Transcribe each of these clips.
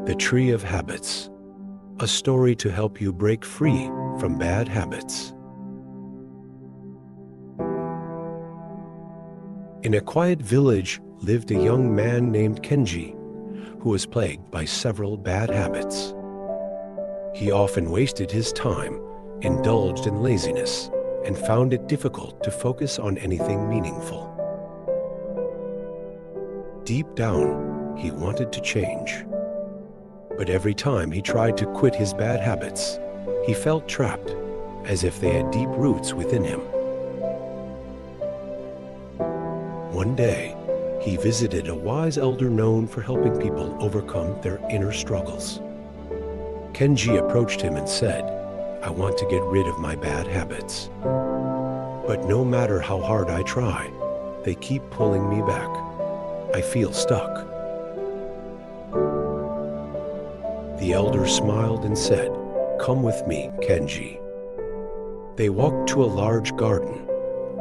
The Tree of Habits, a story to help you break free from bad habits. In a quiet village lived a young man named Kenji, who was plagued by several bad habits. He often wasted his time, indulged in laziness, and found it difficult to focus on anything meaningful. Deep down, he wanted to change. But every time he tried to quit his bad habits, he felt trapped, as if they had deep roots within him. One day, he visited a wise elder known for helping people overcome their inner struggles. Kenji approached him and said, "I want to get rid of my bad habits. But no matter how hard I try, they keep pulling me back. I feel stuck." The elder smiled and said, "Come with me, Kenji." They walked to a large garden,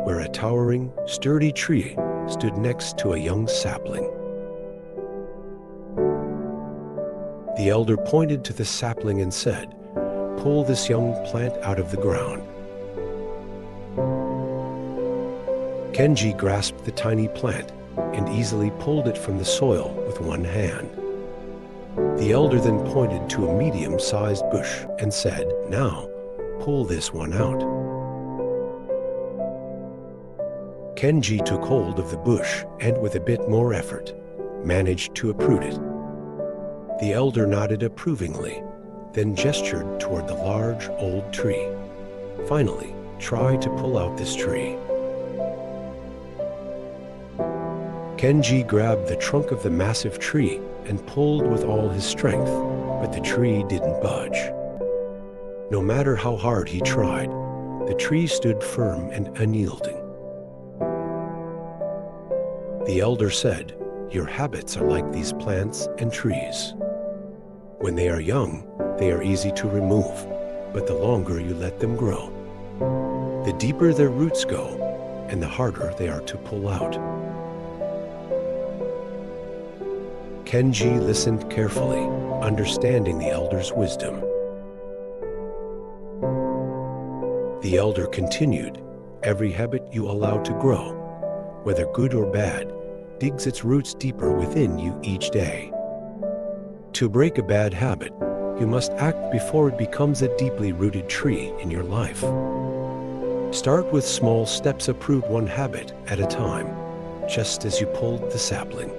where a towering, sturdy tree stood next to a young sapling. The elder pointed to the sapling and said, "Pull this young plant out of the ground." Kenji grasped the tiny plant and easily pulled it from the soil with one hand. The elder then pointed to a medium-sized bush and said, "Now, pull this one out." Kenji took hold of the bush and, with a bit more effort, managed to uproot it. The elder nodded approvingly, then gestured toward the large old tree. "Finally, try to pull out this tree." Kenji grabbed the trunk of the massive tree and pulled with all his strength, but the tree didn't budge. No matter how hard he tried, the tree stood firm and unyielding. The elder said, "Your habits are like these plants and trees. When they are young, they are easy to remove, but the longer you let them grow, the deeper their roots go and the harder they are to pull out." Kenji listened carefully, understanding the elder's wisdom. The elder continued, "Every habit you allow to grow, whether good or bad, digs its roots deeper within you each day. To break a bad habit, you must act before it becomes a deeply rooted tree in your life. Start with small steps, uproot one habit at a time, just as you pulled the sapling.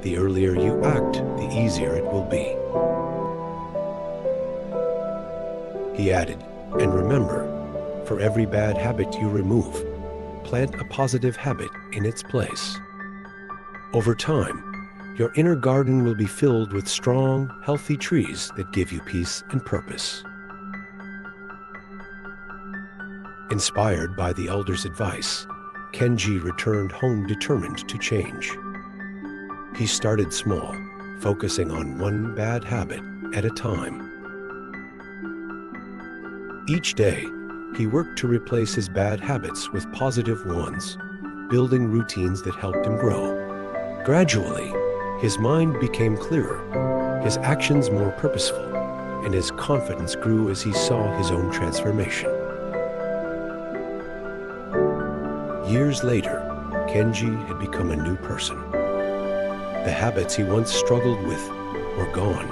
The earlier you act, the easier it will be." He added, "And remember, for every bad habit you remove, plant a positive habit in its place. Over time, your inner garden will be filled with strong, healthy trees that give you peace and purpose." Inspired by the elder's advice, Kenji returned home determined to change. He started small, focusing on one bad habit at a time. Each day, he worked to replace his bad habits with positive ones, building routines that helped him grow. Gradually, his mind became clearer, his actions more purposeful, and his confidence grew as he saw his own transformation. Years later, Kenji had become a new person. The habits he once struggled with were gone,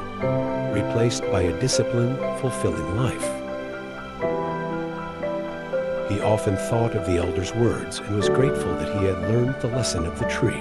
replaced by a disciplined, fulfilling life. He often thought of the elder's words and was grateful that he had learned the lesson of the tree.